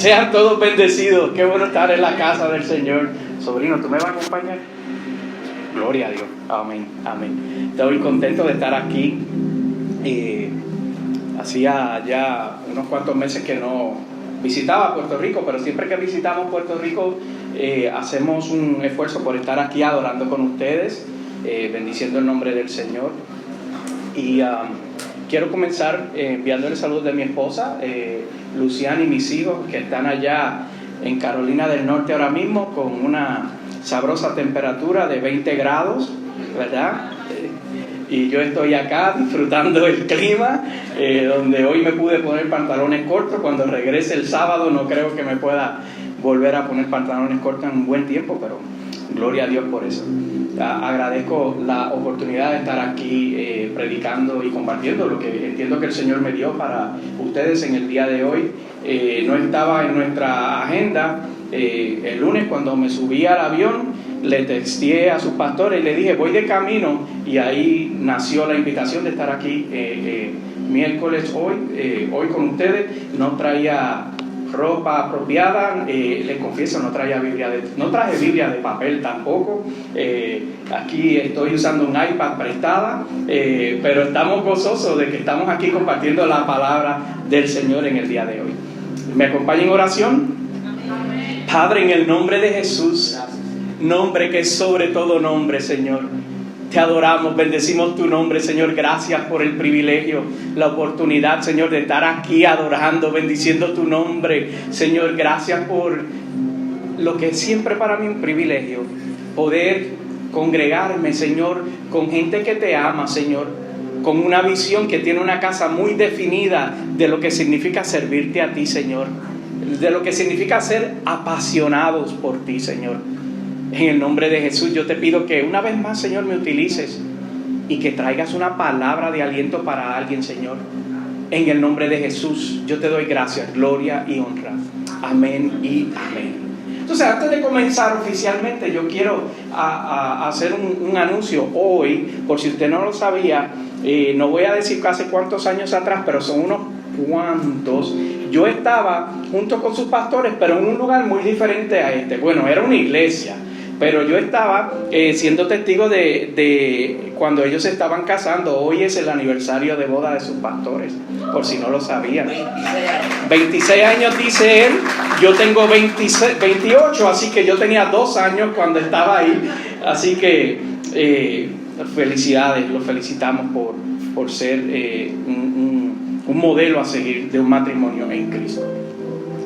Sean todos bendecidos. Qué bueno estar en la casa del Señor. Sobrino, ¿tú me vas a acompañar? Gloria a Dios. Amén, amén. Estoy contento de estar aquí. Hacía ya unos cuantos meses que no visitaba Puerto Rico, pero siempre que visitamos Puerto Rico hacemos un esfuerzo por estar aquí adorando con ustedes, bendiciendo el nombre del Señor. Y quiero comenzar enviándole saludos de mi esposa, Luciana, y mis hijos que están allá en Carolina del Norte ahora mismo con una sabrosa temperatura de 20 grados, ¿verdad? Y yo estoy acá disfrutando el clima, donde hoy me pude poner pantalones cortos. Cuando regrese el sábado no creo que me pueda volver a poner pantalones cortos en un buen tiempo, pero gloria a Dios por eso. Agradezco la oportunidad de estar aquí predicando y compartiendo lo que entiendo que el Señor me dio para ustedes en el día de hoy. No estaba en nuestra agenda. El lunes cuando me subí al avión le texteé a sus pastores y le dije voy de camino, y ahí nació la invitación de estar aquí miércoles hoy con ustedes. No traía ropa apropiada, les confieso, no traje Biblia de papel tampoco. Aquí estoy usando un iPad prestada, pero estamos gozosos de que estamos aquí compartiendo la palabra del Señor en el día de hoy. ¿Me acompaña en oración? Amén. Padre, en el nombre de Jesús, nombre que es sobre todo nombre, Señor, te adoramos, bendecimos tu nombre, Señor. Gracias por el privilegio, la oportunidad, Señor, de estar aquí adorando, bendiciendo tu nombre, Señor. Gracias por lo que es siempre para mí un privilegio, poder congregarme, Señor, con gente que te ama, Señor, con una visión que tiene una casa muy definida de lo que significa servirte a ti, Señor, de lo que significa ser apasionados por ti, Señor. En el nombre de Jesús yo te pido que una vez más, Señor, me utilices y que traigas una palabra de aliento para alguien, Señor. En el nombre de Jesús yo te doy gracias, gloria y honra. Amén y amén. Entonces, antes de comenzar oficialmente, yo quiero hacer un anuncio hoy, por si usted no lo sabía. No voy a decir hace cuántos años atrás, pero son unos cuantos. Yo estaba junto con sus pastores, pero en un lugar muy diferente a este. Bueno, era una iglesia, pero yo estaba siendo testigo de cuando ellos se estaban casando. Hoy es el aniversario de boda de sus pastores, por si no lo sabían. 26 años dice él, yo tengo 28, así que yo tenía 2 años cuando estaba ahí. Así que felicidades, los felicitamos por ser un modelo a seguir de un matrimonio en Cristo.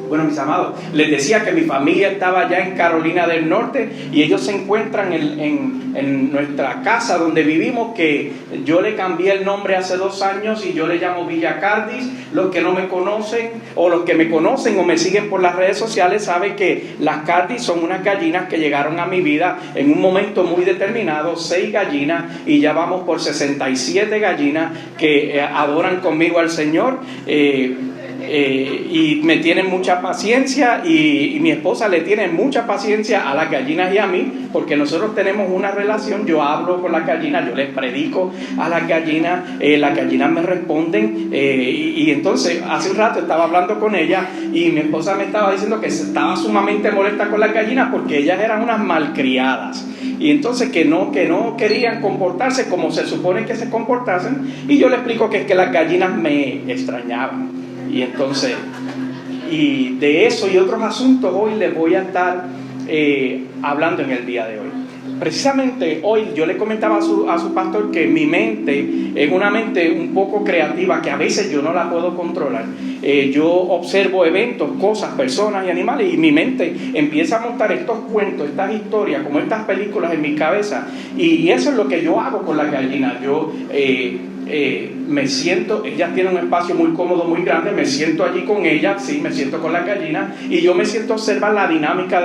Bueno, mis amados, les decía que mi familia estaba allá en Carolina del Norte y ellos se encuentran en nuestra casa donde vivimos, que yo le cambié el nombre hace 2 años y yo le llamo Villa Cardis. Los que no me conocen o los que me conocen o me siguen por las redes sociales saben que las Cardis son unas gallinas que llegaron a mi vida en un momento muy determinado, 6 gallinas, y ya vamos por 67 gallinas que adoran conmigo al Señor. Y me tienen mucha paciencia, y mi esposa le tiene mucha paciencia a las gallinas y a mí, porque nosotros tenemos una relación. Yo hablo con las gallinas, yo les predico a las gallinas me responden, y entonces hace un rato estaba hablando con ella y mi esposa me estaba diciendo que estaba sumamente molesta con las gallinas porque ellas eran unas malcriadas, y entonces que no querían comportarse como se supone que se comportasen, y yo le explico que es que las gallinas me extrañaban. Y entonces, y de eso y otros asuntos hoy les voy a estar hablando en el día de hoy. Precisamente hoy yo le comentaba a su pastor que mi mente es una mente un poco creativa, que a veces yo no la puedo controlar. Yo observo eventos, cosas, personas y animales, y mi mente empieza a montar estos cuentos, estas historias, como estas películas en mi cabeza. Y eso es lo que yo hago con las gallinas. Yo me siento, ellas tienen un espacio muy cómodo, muy grande, me siento allí con ellas, sí, me siento con las gallinas, y yo me siento a observar la dinámica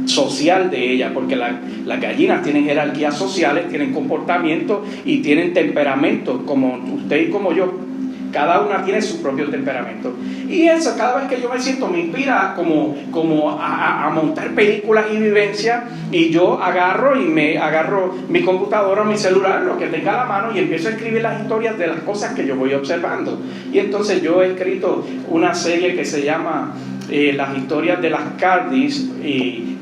social de ellas, porque las gallinas tienen jerarquías sociales, tienen comportamiento y tienen temperamento, como usted y como yo. Cada una tiene su propio temperamento. Y eso, cada vez que yo me siento, me inspira como a montar películas y vivencias. Y yo agarro mi computadora, mi celular, lo que tenga a la mano, y empiezo a escribir las historias de las cosas que yo voy observando. Y entonces yo he escrito una serie que se llama las historias de las Cardis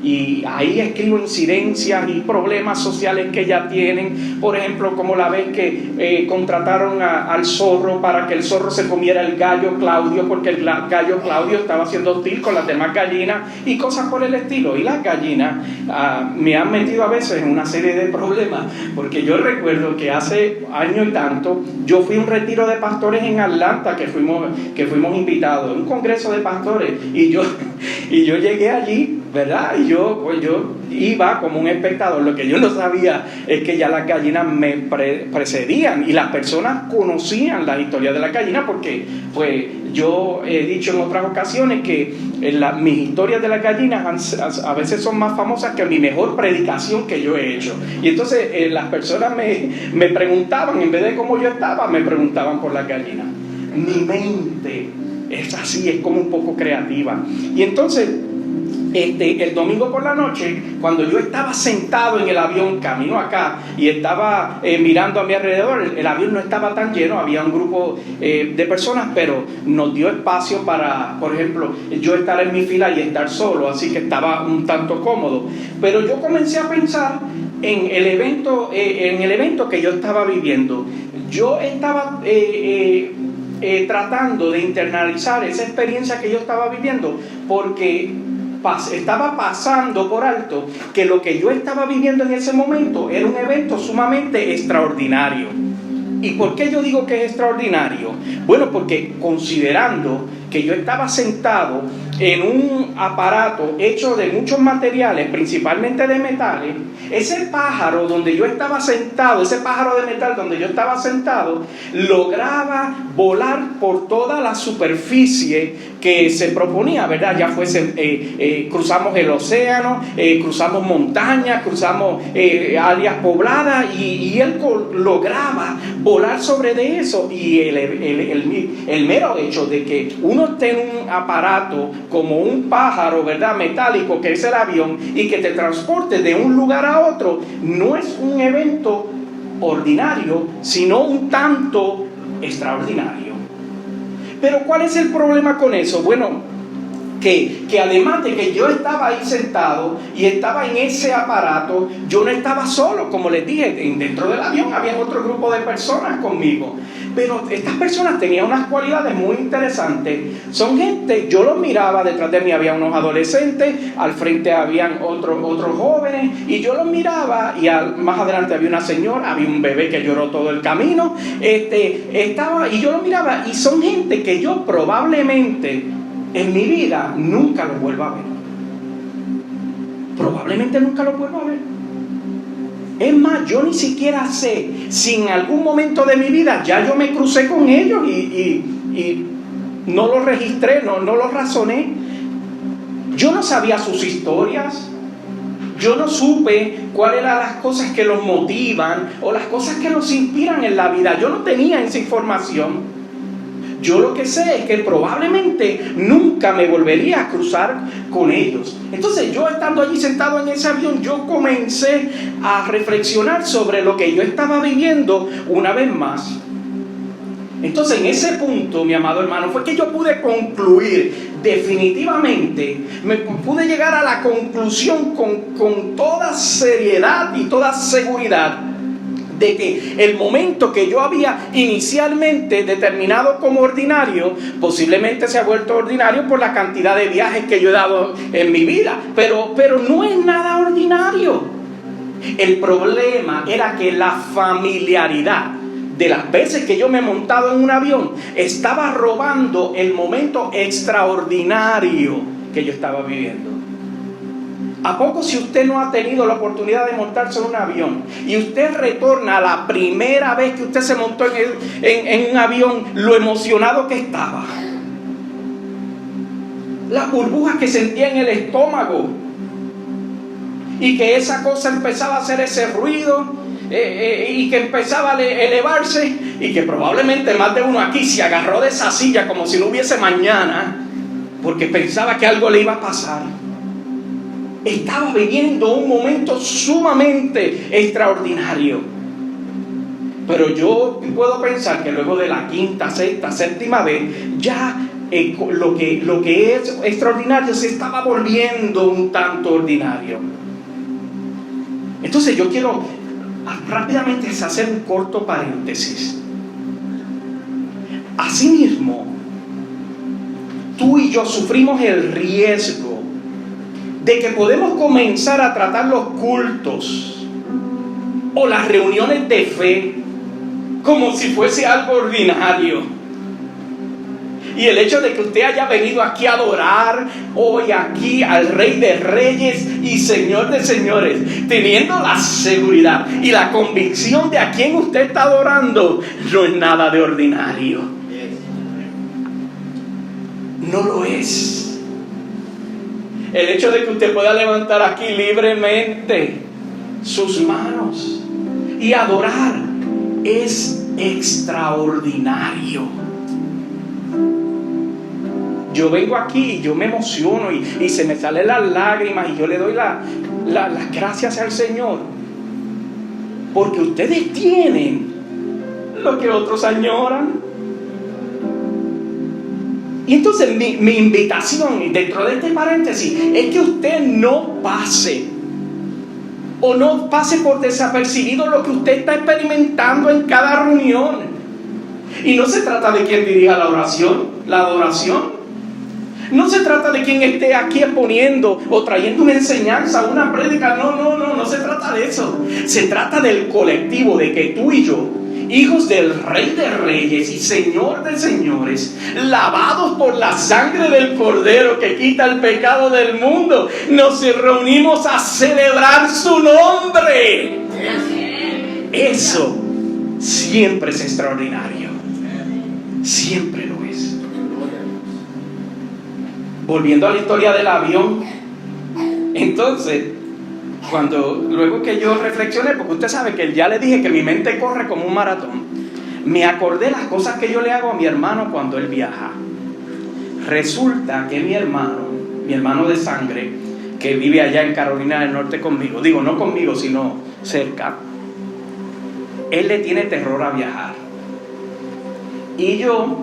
y ahí escribo incidencias y problemas sociales que ya tienen. Por ejemplo, como la vez que contrataron al zorro para que el zorro se comiera el gallo Claudio, porque el gallo Claudio estaba siendo hostil con las demás gallinas y cosas por el estilo. Y las gallinas me han metido a veces en una serie de problemas, porque yo recuerdo que hace años y tanto yo fui a un retiro de pastores en Atlanta que fuimos invitados, un congreso de pastores, y yo llegué allí, ¿verdad? Y yo iba como un espectador. Lo que yo no sabía es que ya las gallinas me precedían y las personas conocían la historia de las gallinas, porque pues yo he dicho en otras ocasiones que mis historias de las gallinas a veces son más famosas que mi mejor predicación que yo he hecho. Y entonces las personas me preguntaban, en vez de cómo yo estaba, me preguntaban por las gallinas. Mi mente es así, es como un poco creativa. Y entonces el domingo por la noche, cuando yo estaba sentado en el avión camino acá y estaba mirando a mi alrededor, el avión no estaba tan lleno, había un grupo de personas, pero nos dio espacio para, por ejemplo, yo estar en mi fila y estar solo, así que estaba un tanto cómodo. Pero yo comencé a pensar en el evento que yo estaba viviendo. Yo estaba tratando de internalizar esa experiencia que yo estaba viviendo, porque estaba pasando por alto que lo que yo estaba viviendo en ese momento era un evento sumamente extraordinario. ¿Y por qué yo digo que es extraordinario? Bueno, porque considerando que yo estaba sentado en un aparato hecho de muchos materiales, principalmente de metales, ese pájaro donde yo estaba sentado, ese pájaro de metal donde yo estaba sentado, lograba volar por toda la superficie que se proponía, ¿verdad? Ya fuese, cruzamos el océano, cruzamos montañas, cruzamos áreas pobladas, y él lograba volar sobre de eso. Y el mero hecho de que uno esté en un aparato como un pájaro, ¿verdad?, metálico, que es el avión, y que te transporte de un lugar a otro, no es un evento ordinario, sino un tanto extraordinario. Pero ¿cuál es el problema con eso? Bueno, que además de que yo estaba ahí sentado y estaba en ese aparato, yo no estaba solo, como les dije, dentro del avión había otro grupo de personas conmigo. Pero estas personas tenían unas cualidades muy interesantes. Son gente, yo los miraba, detrás de mí había unos adolescentes, al frente habían otros jóvenes, y yo los miraba, y más adelante había una señora, había un bebé que lloró todo el camino, y yo los miraba, y son gente que yo probablemente en mi vida nunca los vuelva a ver. Probablemente nunca los vuelva a ver. Es más, yo ni siquiera sé si en algún momento de mi vida ya yo me crucé con ellos y no los registré, no los razoné. Yo no sabía sus historias. Yo no supe cuáles eran las cosas que los motivan o las cosas que los inspiran en la vida. Yo no tenía esa información. Yo lo que sé es que probablemente nunca me volvería a cruzar con ellos. Entonces, yo estando allí sentado en ese avión, yo comencé a reflexionar sobre lo que yo estaba viviendo una vez más. Entonces, en ese punto, mi amado hermano, fue que yo pude concluir definitivamente, pude llegar a la conclusión con toda seriedad y toda seguridad de que el momento que yo había inicialmente determinado como ordinario, posiblemente se ha vuelto ordinario por la cantidad de viajes que yo he dado en mi vida, pero no es nada ordinario. El problema era que la familiaridad de las veces que yo me he montado en un avión estaba robando el momento extraordinario que yo estaba viviendo. ¿A poco si usted no ha tenido la oportunidad de montarse en un avión y usted retorna a la primera vez que usted se montó en un avión, lo emocionado que estaba? Las burbujas que sentía en el estómago, y que esa cosa empezaba a hacer ese ruido, y que empezaba a elevarse, y que probablemente más de uno aquí se agarró de esa silla como si no hubiese mañana, porque pensaba que algo le iba a pasar. Estaba viviendo un momento sumamente extraordinario. Pero yo puedo pensar que luego de la quinta, sexta, séptima vez, ya lo que es extraordinario se estaba volviendo un tanto ordinario. Entonces yo quiero rápidamente hacer un corto paréntesis. Asimismo, tú y yo sufrimos el riesgo de que podemos comenzar a tratar los cultos o las reuniones de fe como si fuese algo ordinario. Y el hecho de que usted haya venido aquí a adorar hoy aquí al Rey de Reyes y Señor de Señores, teniendo la seguridad y la convicción de a quién usted está adorando, no es nada de ordinario. No lo es. El hecho de que usted pueda levantar aquí libremente sus manos y adorar es extraordinario. Yo vengo aquí y yo me emociono y se me salen las lágrimas y yo le doy las gracias al Señor, porque ustedes tienen lo que otros añoran. Y entonces mi invitación dentro de este paréntesis es que usted no pase por desapercibido lo que usted está experimentando en cada reunión. Y no se trata de quien dirija la adoración. No se trata de quien esté aquí exponiendo o trayendo una enseñanza, una prédica. No se trata de eso. Se trata del colectivo, de que tú y yo, hijos del Rey de Reyes y Señor de Señores, lavados por la sangre del Cordero que quita el pecado del mundo, nos reunimos a celebrar su nombre. Eso siempre es extraordinario. Siempre lo es. Volviendo a la historia del avión, entonces, luego que yo reflexioné, porque usted sabe que ya le dije que mi mente corre como un maratón, me acordé las cosas que yo le hago a mi hermano cuando él viaja. Resulta que mi hermano de sangre, que vive allá en Carolina del Norte conmigo, digo, no conmigo, sino cerca, él le tiene terror a viajar. Y yo,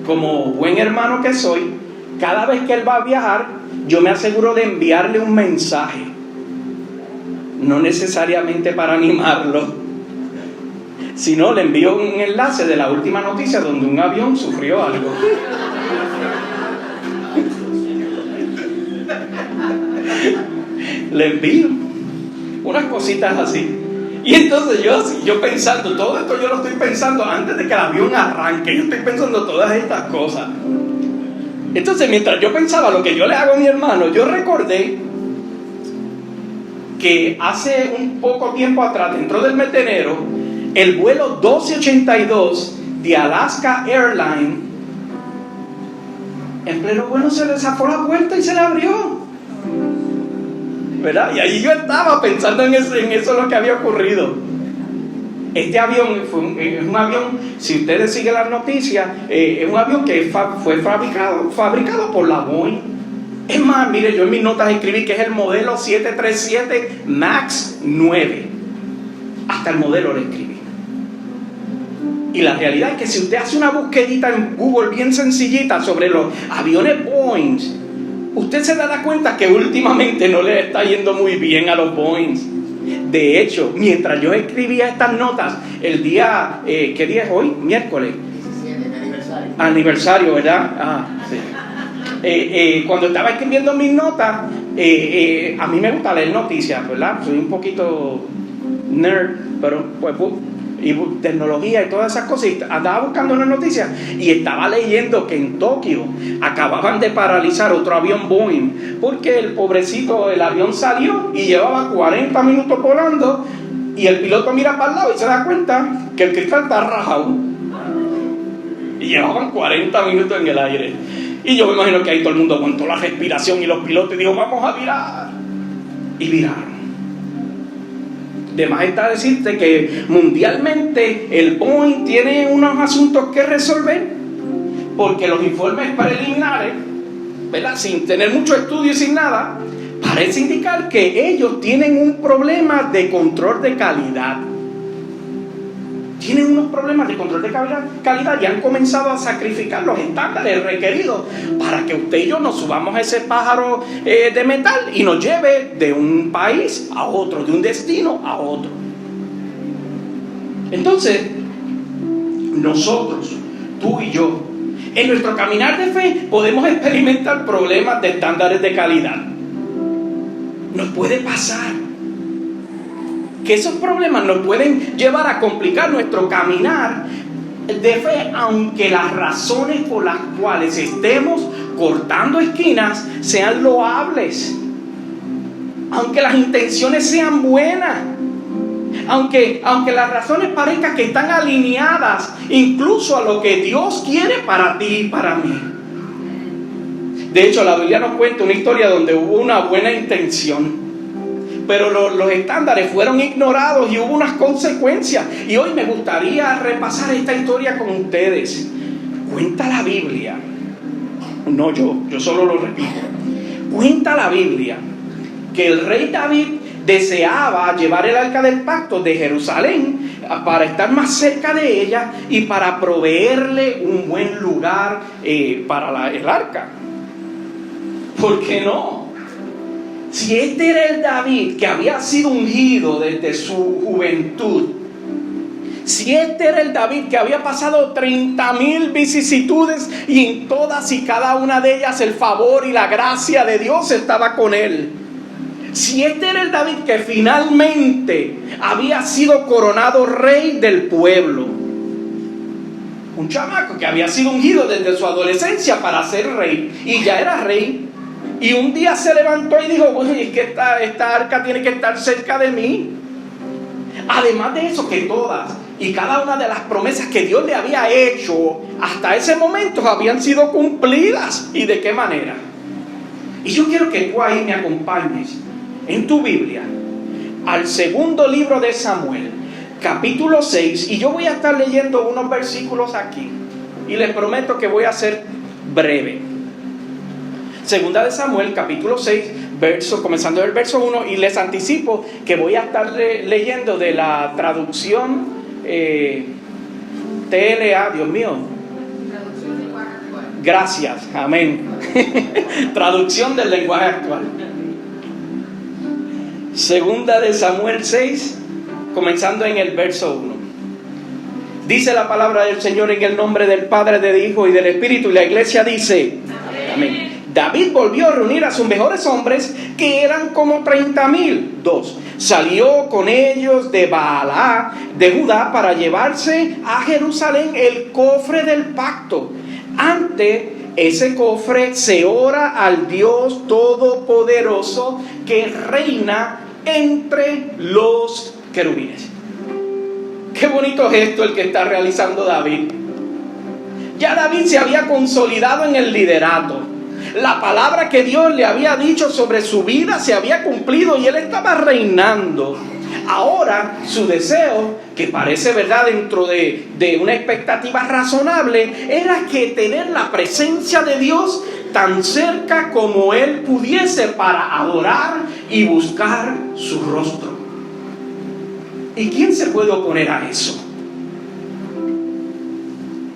como buen hermano que soy, cada vez que él va a viajar, yo me aseguro de enviarle un mensaje. No necesariamente para animarlo, sino le envío un enlace de la última noticia donde un avión sufrió algo. Le envío unas cositas así. Y entonces yo pensando, todo esto yo lo estoy pensando antes de que el avión arranque. Yo estoy pensando todas estas cosas. Entonces, mientras yo pensaba lo que yo le hago a mi hermano, yo recordé que hace un poco tiempo atrás, dentro del mes de enero, el vuelo 1282 de Alaska Airlines, en pleno vuelo se le zafó la puerta y se le abrió, ¿verdad? Y ahí yo estaba pensando en eso lo que había ocurrido. Este avión es un avión, si ustedes siguen las noticias, es un avión que fue fabricado por la Boeing. Es más, mire, yo en mis notas escribí que es el modelo 737 MAX 9. Hasta el modelo lo escribí. Y la realidad es que si usted hace una busquedita en Google bien sencillita sobre los aviones Boeing, usted se dará cuenta que últimamente no le está yendo muy bien a los Boeing. De hecho, mientras yo escribía estas notas, el día, ¿qué día es hoy? Miércoles. 17, aniversario, ¿verdad? Sí. Cuando estaba escribiendo mis notas, a mí me gusta leer noticias, ¿verdad? Soy un poquito nerd, pero pues y tecnología y todas esas cosas, y andaba buscando una noticia y estaba leyendo que en Tokio acababan de paralizar otro avión Boeing porque el avión salió y llevaba 40 minutos volando y el piloto mira para el lado y se da cuenta que el cristal está rajado y llevaban 40 minutos en el aire. Y yo me imagino que ahí todo el mundo aguantó la respiración y los pilotos dijo, vamos a virar, y viraron. De más está decirte que mundialmente el Boeing tiene unos asuntos que resolver, porque los informes preliminares, ¿verdad?, sin tener mucho estudio y sin nada, parece indicar que ellos tienen un problema de control de calidad. tienen unos problemas de control de calidad y han comenzado a sacrificar los estándares requeridos para que usted y yo nos subamos a ese pájaro de metal y nos lleve de un país a otro, de un destino a otro. Entonces, nosotros, tú y yo, en nuestro caminar de fe podemos experimentar problemas de estándares de calidad. Nos puede pasar que esos problemas nos pueden llevar a complicar nuestro caminar de fe, aunque las razones por las cuales estemos cortando esquinas sean loables, aunque las intenciones sean buenas, aunque las razones parezcan que están alineadas incluso a lo que Dios quiere para ti y para mí. De hecho, la Biblia nos cuenta una historia donde hubo una buena intención, pero los estándares fueron ignorados y hubo unas consecuencias. Y hoy me gustaría repasar esta historia con ustedes. Cuenta la Biblia, no yo solo lo repito. Cuenta la Biblia que el rey David deseaba llevar el arca del pacto de Jerusalén para estar más cerca de ella y para proveerle un buen lugar para el arca. ¿Por qué no? Si este era el David que había sido ungido desde su juventud, si este era el David que había pasado 30,000 vicisitudes y en todas y cada una de ellas el favor y la gracia de Dios estaba con él, si este era el David que finalmente había sido coronado rey del pueblo, un chamaco que había sido ungido desde su adolescencia para ser rey y ya era rey, y un día se levantó y dijo, bueno, es que esta arca tiene que estar cerca de mí. Además de eso, que todas y cada una de las promesas que Dios le había hecho hasta ese momento habían sido cumplidas. ¿Y de qué manera? Y yo quiero que tú ahí me acompañes en tu Biblia al segundo libro de Samuel, capítulo 6, y yo voy a estar leyendo unos versículos aquí y les prometo que voy a ser breve. Segunda de Samuel, capítulo 6, comenzando del verso 1, y les anticipo que voy a estar leyendo de la traducción TLA, Dios mío. Traducción del lenguaje actual. Gracias, amén. Traducción del lenguaje actual. Segunda de Samuel 6, comenzando en el verso 1. Dice la palabra del Señor en el nombre del Padre, del Hijo y del Espíritu, y la iglesia dice, amén. David volvió a reunir a sus mejores hombres, que eran como 30,000. 2. Salió con ellos de Baalá, de Judá, para llevarse a Jerusalén el cofre del pacto. Ante ese cofre se ora al Dios Todopoderoso que reina entre los querubines. Qué bonito gesto el que está realizando David. Ya David se había consolidado en el liderato. La palabra que Dios le había dicho sobre su vida se había cumplido y él estaba reinando. Ahora su deseo, que parece verdad dentro de una expectativa razonable, era que tener la presencia de Dios tan cerca como él pudiese para adorar y buscar su rostro. ¿Y quién se puede oponer a eso?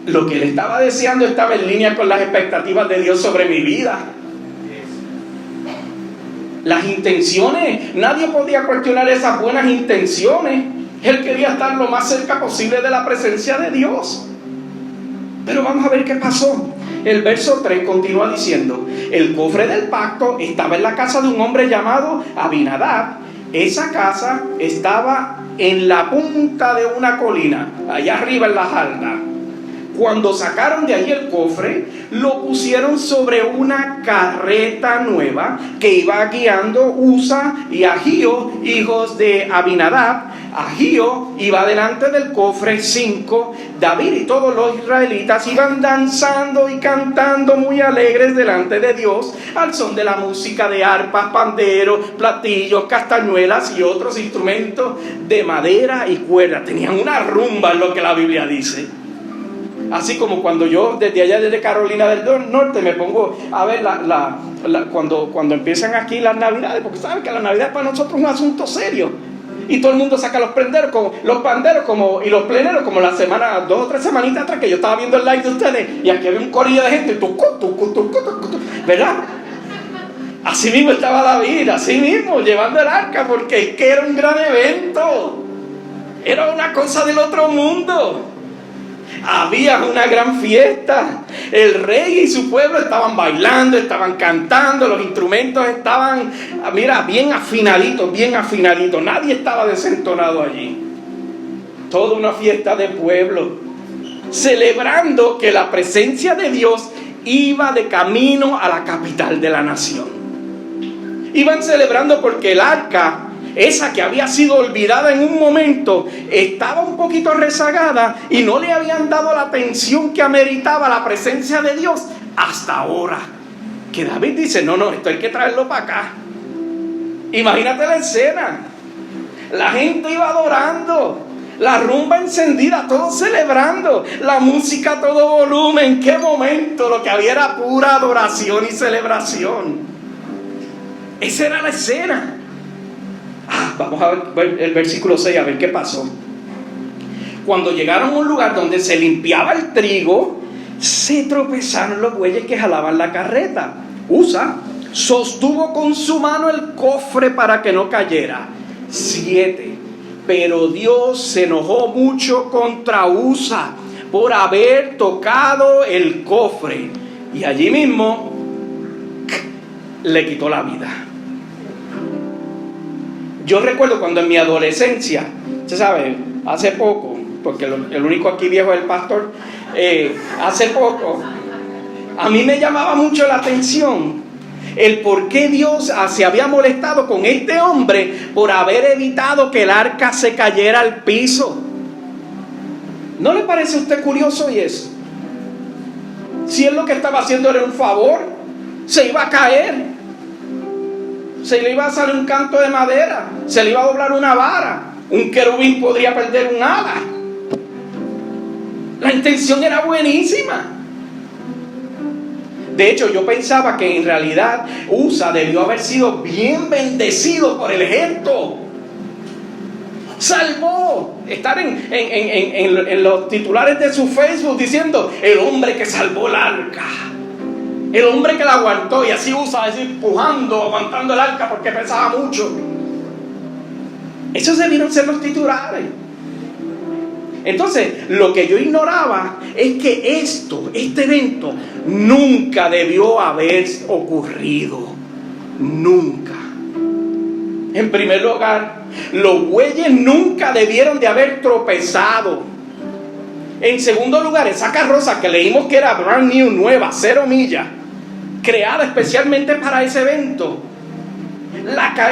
Lo que él estaba deseando estaba en línea con las expectativas de Dios sobre mi vida. Las intenciones, nadie podía cuestionar esas buenas intenciones. Él quería estar lo más cerca posible de la presencia de Dios. Pero vamos a ver qué pasó. El verso 3 continúa diciendo, el cofre del pacto estaba en la casa de un hombre llamado Abinadab. Esa casa estaba en la punta de una colina, allá arriba en la halda. Cuando sacaron de allí el cofre, lo pusieron sobre una carreta nueva que iba guiando Usa y Ahío, hijos de Abinadab. Ahío iba delante del cofre. 5. David y todos los israelitas iban danzando y cantando muy alegres delante de Dios al son de la música de arpas, panderos, platillos, castañuelas y otros instrumentos de madera y cuerda. Tenían una rumba, es lo que la Biblia dice. Así como cuando yo desde Carolina del Norte me pongo a ver cuando empiezan aquí las Navidades, porque saben que la Navidad para nosotros es un asunto serio. Y todo el mundo saca los panderos y los pleneros como la semana, 2 o 3 semanitas atrás que yo estaba viendo el live de ustedes y aquí había un corillo de gente, ¿verdad? Así mismo estaba David, así mismo, llevando el arca, porque es que era un gran evento. Era una cosa del otro mundo. Había una gran fiesta. El rey y su pueblo estaban bailando, estaban cantando, los instrumentos estaban, mira, bien afinaditos. Nadie estaba desentonado allí. Toda una fiesta de pueblo, celebrando que la presencia de Dios iba de camino a la capital de la nación. Iban celebrando porque el arca, esa que había sido olvidada en un momento, estaba un poquito rezagada y no le habían dado la atención que ameritaba la presencia de Dios hasta ahora. Que David dice, no, esto hay que traerlo para acá. Imagínate la escena. La gente iba adorando, la rumba encendida, todos celebrando, la música a todo volumen. ¿Qué momento? Lo que había era pura adoración y celebración. Esa era la escena. Vamos a ver el versículo 6, a ver qué pasó. Cuando llegaron a un lugar donde se limpiaba el trigo, se tropezaron los bueyes que jalaban la carreta. Usa sostuvo con su mano el cofre para que no cayera. 7. Pero Dios se enojó mucho contra Usa por haber tocado el cofre, y allí mismo le quitó la vida. Yo recuerdo cuando en mi adolescencia, usted sabe, hace poco, porque el único aquí viejo es el pastor, hace poco, a mí me llamaba mucho la atención el por qué Dios se había molestado con este hombre por haber evitado que el arca se cayera al piso. ¿No le parece a usted curioso y eso? Si él lo que estaba haciendo era un favor, se iba a caer. Se le iba a salir un canto de madera, se le iba a doblar una vara, un querubín podría perder un ala. La intención era buenísima. De hecho, yo pensaba que en realidad Usa debió haber sido bien bendecido por el ejército. Salvó, estar en los titulares de su Facebook diciendo: el hombre que salvó el arca, el hombre que la aguantó. Y así Usa, así empujando, aguantando el arca porque pesaba mucho. Esos debieron ser los titulares. Entonces, lo que yo ignoraba es que este evento nunca debió haber ocurrido. Nunca. En primer lugar, los bueyes nunca debieron de haber tropezado. En segundo lugar, esa carroza que leímos que era brand new, nueva, 0 millas, creada especialmente para ese evento,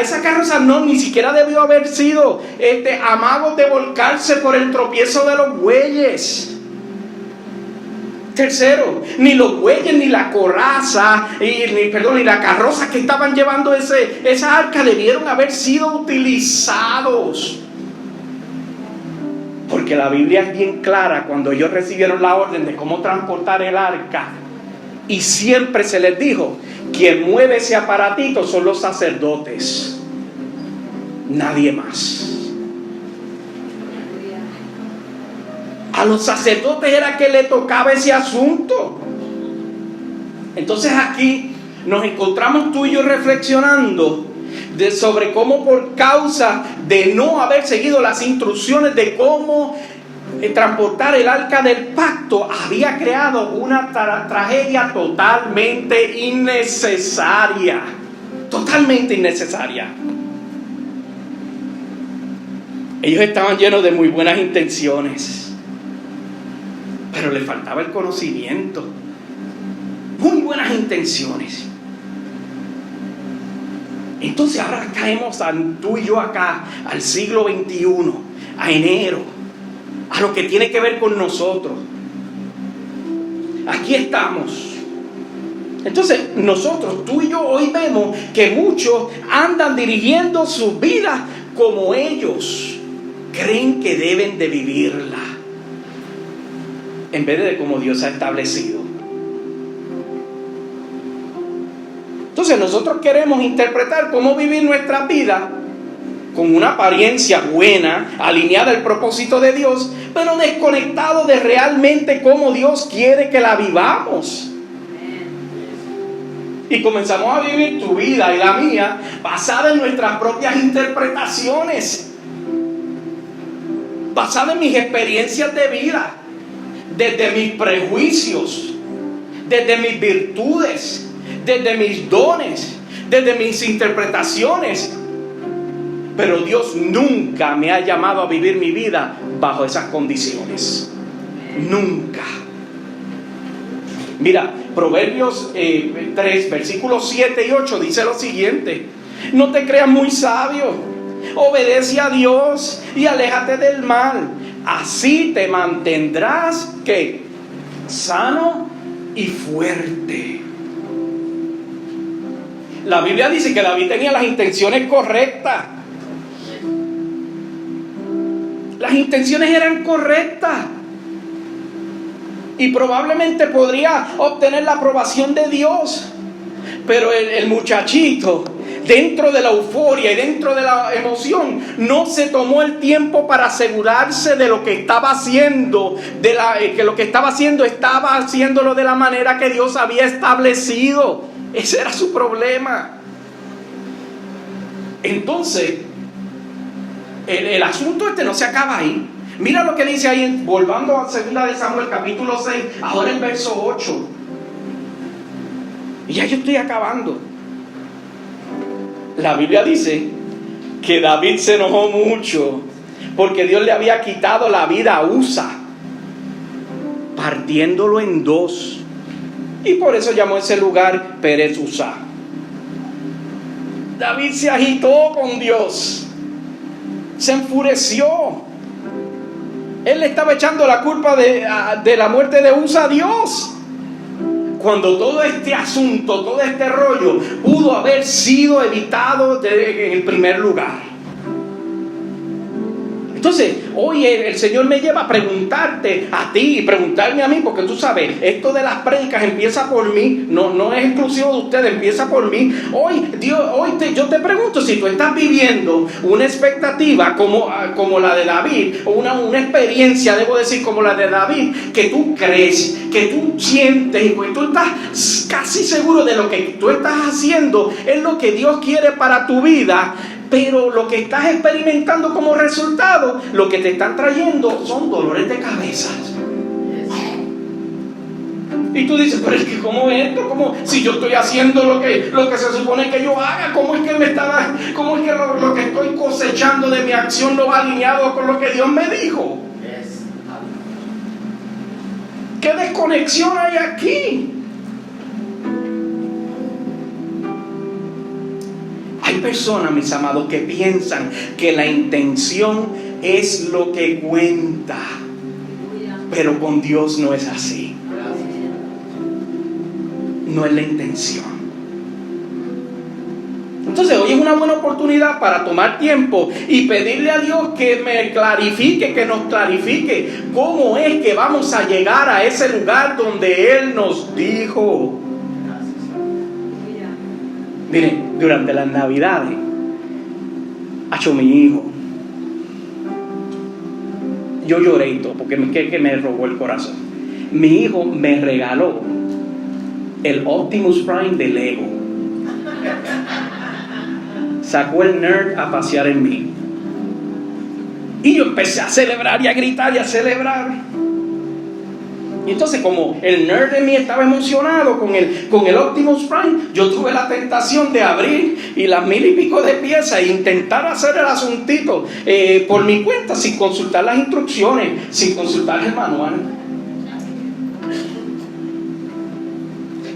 esa carroza ni siquiera debió haber sido amago de volcarse por el tropiezo de los bueyes. Tercero, ni los bueyes, ni la coraza, ni la carroza que estaban llevando esa arca debieron haber sido utilizados. Porque la Biblia es bien clara cuando ellos recibieron la orden de cómo transportar el arca. Y siempre se les dijo: quien mueve ese aparatito son los sacerdotes, nadie más. A los sacerdotes era que le tocaba ese asunto. Entonces aquí nos encontramos tú y yo reflexionando sobre cómo, por causa de no haber seguido las instrucciones de cómo transportar el arca del pacto, había creado una tragedia totalmente innecesaria. Totalmente innecesaria. Ellos estaban llenos de muy buenas intenciones, pero les faltaba el conocimiento. Muy buenas intenciones. Entonces ahora caemos tú y yo acá, al siglo XXI, a enero, a lo que tiene que ver con nosotros. Aquí estamos. Entonces nosotros, tú y yo, hoy vemos que muchos andan dirigiendo sus vidas como ellos creen que deben de vivirla, en vez de como Dios ha establecido. Entonces nosotros queremos interpretar cómo vivir nuestra vida con una apariencia buena, alineada al propósito de Dios, pero desconectado de realmente cómo Dios quiere que la vivamos. Y comenzamos a vivir tu vida y la mía basada en nuestras propias interpretaciones, basada en mis experiencias de vida, desde mis prejuicios, desde mis virtudes, desde mis dones, desde mis interpretaciones. Pero Dios nunca me ha llamado a vivir mi vida bajo esas condiciones. Nunca. Mira, Proverbios 3, versículos 7 y 8 dice lo siguiente: no te creas muy sabio, obedece a Dios y aléjate del mal. Así te mantendrás, ¿qué? Sano y fuerte. La Biblia dice que David tenía las intenciones correctas. Las intenciones eran correctas. Y probablemente podría obtener la aprobación de Dios. Pero el muchachito, dentro de la euforia y dentro de la emoción, no se tomó el tiempo para asegurarse de lo que estaba haciendo, que lo que estaba haciéndolo de la manera que Dios había establecido. Ese era su problema. Entonces, el asunto no se acaba ahí. Mira lo que dice ahí, volviendo a 2 de Samuel capítulo 6, ahora en verso 8. Y ya yo estoy acabando. La Biblia dice que David se enojó mucho porque Dios le había quitado la vida a Usa, partiéndolo en dos. Y por eso llamó ese lugar Pérez Usa. David se agitó con Dios, se enfureció. Él le estaba echando la culpa de la muerte de Usa a Dios, cuando todo este asunto, todo este rollo pudo haber sido evitado en el primer lugar. Entonces, hoy el Señor me lleva a preguntarte a ti y preguntarme a mí, porque tú sabes, esto de las prédicas empieza por mí, no es exclusivo de ustedes, empieza por mí. Yo te pregunto si tú estás viviendo una expectativa como la de David, o una experiencia, debo decir, como la de David, que tú crees, que tú sientes y pues tú estás casi seguro de lo que tú estás haciendo es lo que Dios quiere para tu vida. Pero lo que estás experimentando como resultado, lo que te están trayendo son dolores de cabeza. Y tú dices, pero es que ¿cómo es esto? ¿Cómo? Si yo estoy haciendo lo que se supone que yo haga, ¿cómo es que lo que estoy cosechando de mi acción no va alineado con lo que Dios me dijo? ¿Qué desconexión hay aquí? Hay personas, mis amados, que piensan que la intención es lo que cuenta, pero con Dios no es así. No es la intención. Entonces hoy es una buena oportunidad para tomar tiempo y pedirle a Dios que me clarifique, que nos clarifique cómo es que vamos a llegar a ese lugar donde Él nos dijo. Miren, durante las Navidades, mi hijo, yo lloré y todo, porque me robó el corazón. Mi hijo me regaló el Optimus Prime de Lego. Sacó el nerd a pasear en mí. Y yo empecé a celebrar y a gritar y a celebrar. Y entonces, como el nerd de mí estaba emocionado con el Optimus Prime, yo tuve la tentación de abrir y las 1000 y pico de piezas e intentar hacer el asuntito por mi cuenta, sin consultar las instrucciones, sin consultar el manual.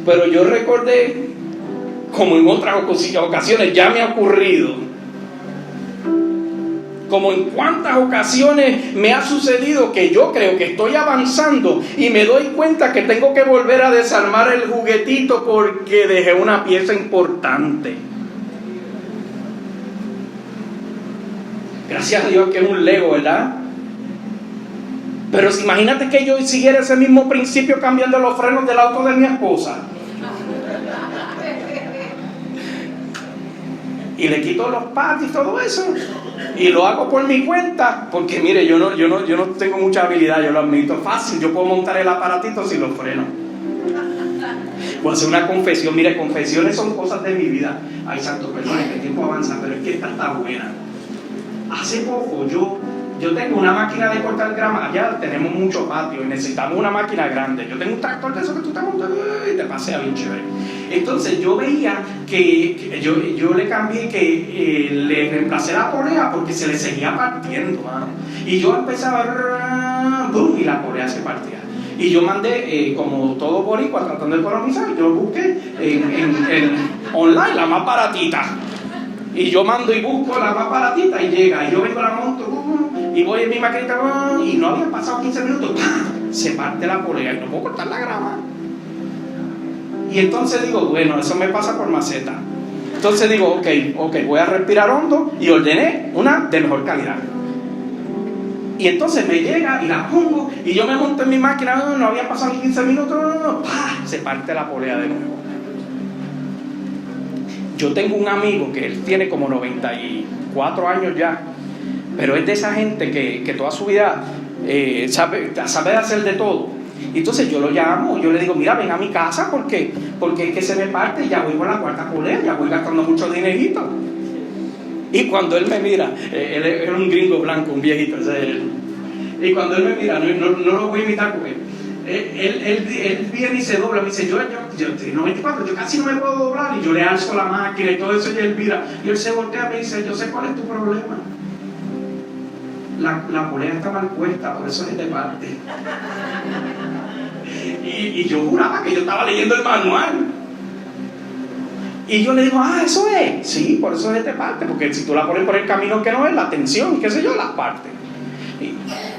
Pero yo recordé, como en otras ocasiones ya me ha ocurrido, como en cuántas ocasiones me ha sucedido que yo creo que estoy avanzando y me doy cuenta que tengo que volver a desarmar el juguetito porque dejé una pieza importante. Gracias a Dios que es un Lego, ¿verdad? Pero imagínate que yo siguiera ese mismo principio cambiando los frenos del auto de mi esposa. y le quito los pads y todo eso, y lo hago por mi cuenta, porque mire, yo no tengo mucha habilidad, yo lo admito, fácil, yo puedo montar el aparatito si lo freno. Voy a hacer una confesión, mire, confesiones son cosas de mi vida. Ay, santo, perdón, que el tiempo avanza, pero es que esta está buena. Hace poco yo tengo una máquina de cortar grama, allá tenemos mucho patio y necesitamos una máquina grande. Yo tengo un tractor de eso que tú te montas y te pasea bien chévere. Entonces yo veía que yo le cambié, que le reemplacé la polea porque se le seguía partiendo, mano. Y yo empezaba, ¡boom! Y la polea se partía. Y yo mandé, como todo boricua, tratando de economizar, yo busqué en online la más baratita. Y yo mando y busco la más baratita y llega. Y yo vengo la monto y voy en mi maquinita y no habían pasado 15 minutos. ¡Pam! Se parte la polea y no puedo cortar la grama. Y entonces digo, bueno, eso me pasa por maceta. Entonces digo, ok, voy a respirar hondo y ordené una de mejor calidad. Y entonces me llega y la pongo y yo me monto en mi máquina, no habían pasado 15 minutos, ¡pah! Se parte la polea de nuevo. Yo tengo un amigo que él tiene como 94 años ya, pero es de esa gente que toda su vida sabe hacer de todo. Entonces yo lo llamo, yo le digo, mira, ven a mi casa porque es que se me parte y ya voy con la cuarta polea, ya voy gastando mucho dinerito. Y cuando él me mira, él es un gringo blanco, un viejito, ese es él. Y cuando él me mira, no lo voy a imitar porque él viene y se dobla, me dice, yo estoy 94, yo casi no me puedo doblar, y yo le alzo la máquina y todo eso, y él mira, y él se voltea y me dice, yo sé cuál es tu problema. La polea está mal puesta, por eso es de parte. Y yo juraba que yo estaba leyendo el manual. Y yo le digo, eso es. Sí, por eso es de parte, porque si tú la pones por el camino que no es, la tensión, qué sé yo, las partes.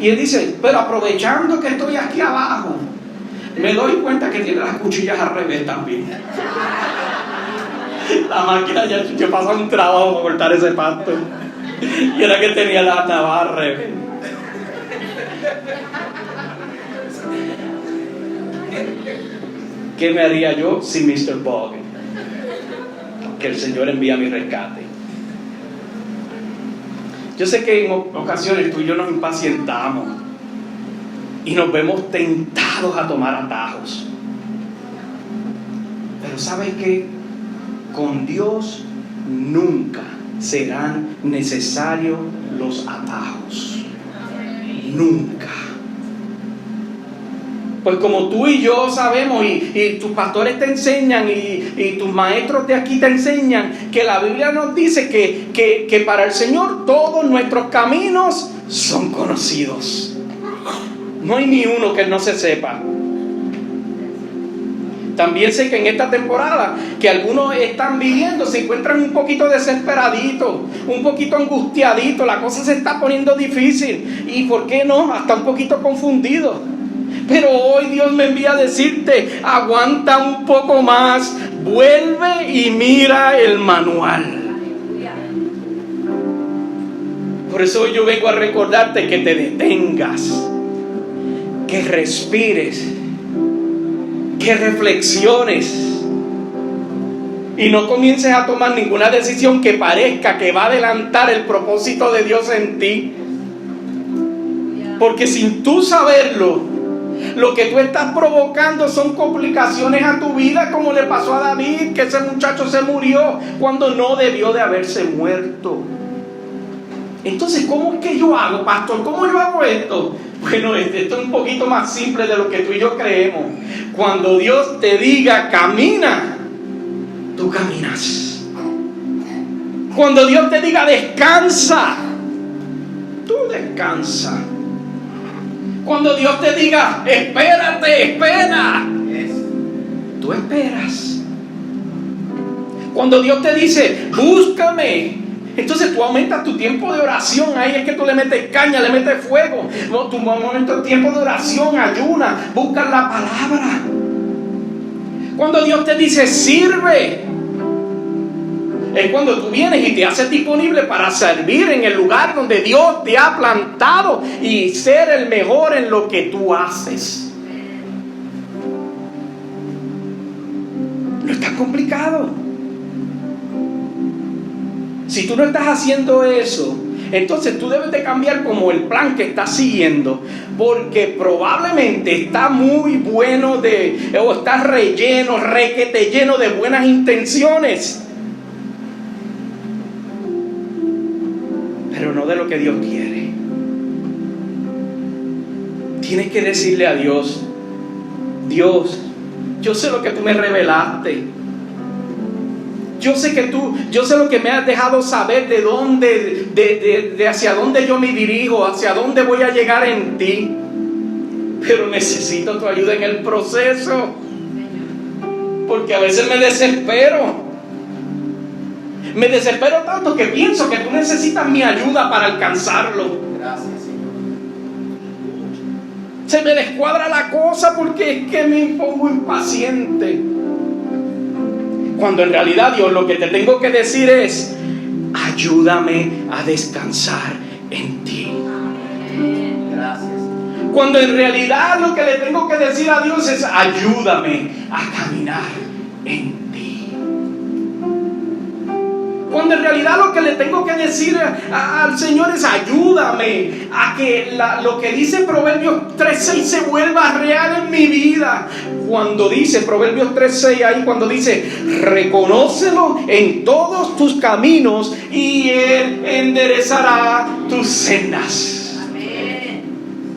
Y él dice, pero aprovechando que estoy aquí abajo, me doy cuenta que tiene las cuchillas al revés también. La máquina ya yo paso un trabajo para cortar ese pasto. Y era que tenía la navaja al revés. ¿Qué me haría yo sin Mr. Bog? Que el Señor envía mi rescate. Yo sé que en ocasiones tú y yo nos impacientamos y nos vemos tentados a tomar atajos. Pero ¿sabes qué? Con Dios nunca serán necesarios los atajos. Nunca. Pues como tú y yo sabemos, y tus pastores te enseñan, y tus maestros de aquí te enseñan, que la Biblia nos dice que para el Señor todos nuestros caminos son conocidos. No hay ni uno que Él no se sepa. También sé que en esta temporada que algunos están viviendo, se encuentran un poquito desesperaditos, un poquito angustiaditos, la cosa se está poniendo difícil, y ¿por qué no? Hasta un poquito confundidos. Pero hoy Dios me envía a decirte, aguanta un poco más, vuelve y mira el manual. Por eso hoy yo vengo a recordarte que te detengas, que respires, que reflexiones y no comiences a tomar ninguna decisión que parezca que va a adelantar el propósito de Dios en ti. Porque sin tú saberlo, lo que tú estás provocando son complicaciones a tu vida, como le pasó a David, que ese muchacho se murió cuando no debió de haberse muerto. Entonces, ¿cómo es que yo hago, pastor? ¿Cómo yo hago esto? Bueno, esto es un poquito más simple de lo que tú y yo creemos. Cuando Dios te diga camina, tú caminas. Cuando Dios te diga descansa, tú descansas. Cuando Dios te diga espérate, espera, tú esperas. Cuando Dios te dice búscame, entonces tú aumentas tu tiempo de oración. Ahí es que tú le metes caña, le metes fuego. Tu momento de tiempo de oración, ayuna, buscas la palabra. Cuando Dios te dice sirve, es cuando tú vienes y te haces disponible para servir en el lugar donde Dios te ha plantado y ser el mejor en lo que tú haces. No es tan complicado. Si tú no estás haciendo eso, entonces tú debes de cambiar como el plan que estás siguiendo, porque probablemente está muy bueno o está relleno, requete lleno de buenas intenciones, pero no de lo que Dios quiere. Tienes que decirle a Dios: Dios, yo sé lo que tú me revelaste. Yo sé lo que me has dejado saber de dónde, de hacia dónde yo me dirijo, hacia dónde voy a llegar en ti. Pero necesito tu ayuda en el proceso, porque a veces me desespero. Me desespero tanto que pienso que tú necesitas mi ayuda para alcanzarlo. Gracias, Señor. Se me descuadra la cosa porque es que me pongo impaciente. Cuando en realidad, Dios, lo que te tengo que decir es: ayúdame a descansar en ti. Gracias. Cuando en realidad lo que le tengo que decir a Dios es: ayúdame a caminar en ti. Cuando en realidad lo que le tengo que decir al Señor es: ayúdame a que lo que dice Proverbios 3:6 se vuelva real en mi vida. Cuando dice Proverbios 3:6 ahí, cuando dice: reconócelo en todos tus caminos y Él enderezará tus sendas. Amén.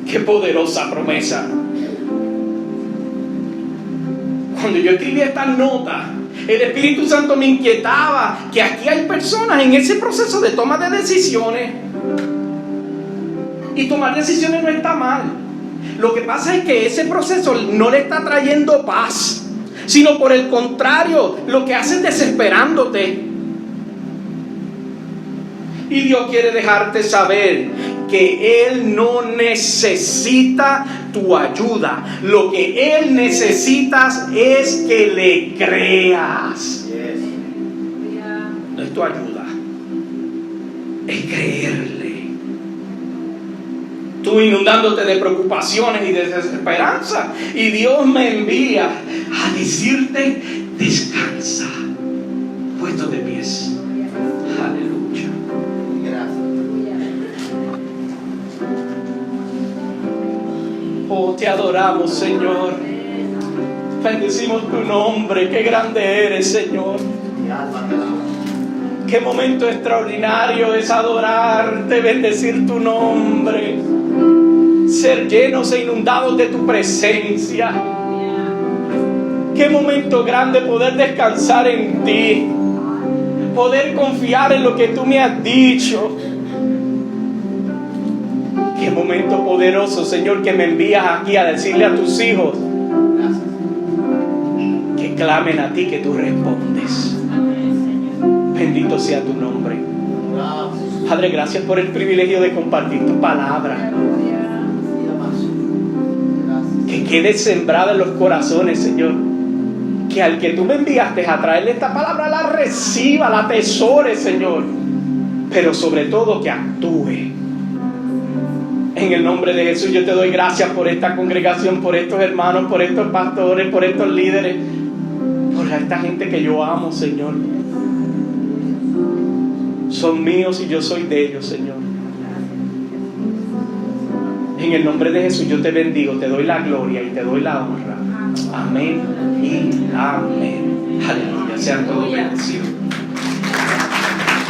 Qué poderosa promesa. Cuando yo escribí esta nota, el Espíritu Santo me inquietaba que aquí hay personas en ese proceso de toma de decisiones. Y tomar decisiones no está mal. Lo que pasa es que ese proceso no le está trayendo paz, sino por el contrario, lo que hace es desesperándote. Y Dios quiere dejarte saber que Él no necesita tu ayuda. Lo que Él necesita es que le creas. Yes. No es tu ayuda, es creerle. Tú inundándote de preocupaciones y de desesperanza, y Dios me envía a decirte: descansa, puesto de pies. Aleluya. Gracias. Oh, te adoramos, Señor. Bendecimos tu nombre. Qué grande eres, Señor. Mi alma te alaba. Qué momento extraordinario es adorarte, bendecir tu nombre, ser llenos e inundados de tu presencia. Qué momento grande poder descansar en ti, poder confiar en lo que tú me has dicho. Qué momento poderoso, Señor, que me envías aquí a decirle a tus hijos Gracias. que clamen a ti, que tú respondes. Bendito sea tu nombre. Gracias. Padre, gracias por el privilegio de compartir tu palabra. Gracias. Que quede sembrada en los corazones, Señor. Que al que tú me enviaste a traerle esta palabra la reciba, la atesore, Señor. Pero sobre todo que actúe. En el nombre de Jesús yo te doy gracias por esta congregación, por estos hermanos, por estos pastores, por estos líderes, por esta gente que yo amo, Señor. Son míos y yo soy de ellos, Señor. En el nombre de Jesús yo te bendigo, te doy la gloria y te doy la honra. Amén y amén. Aleluya. Sean todos bendecidos.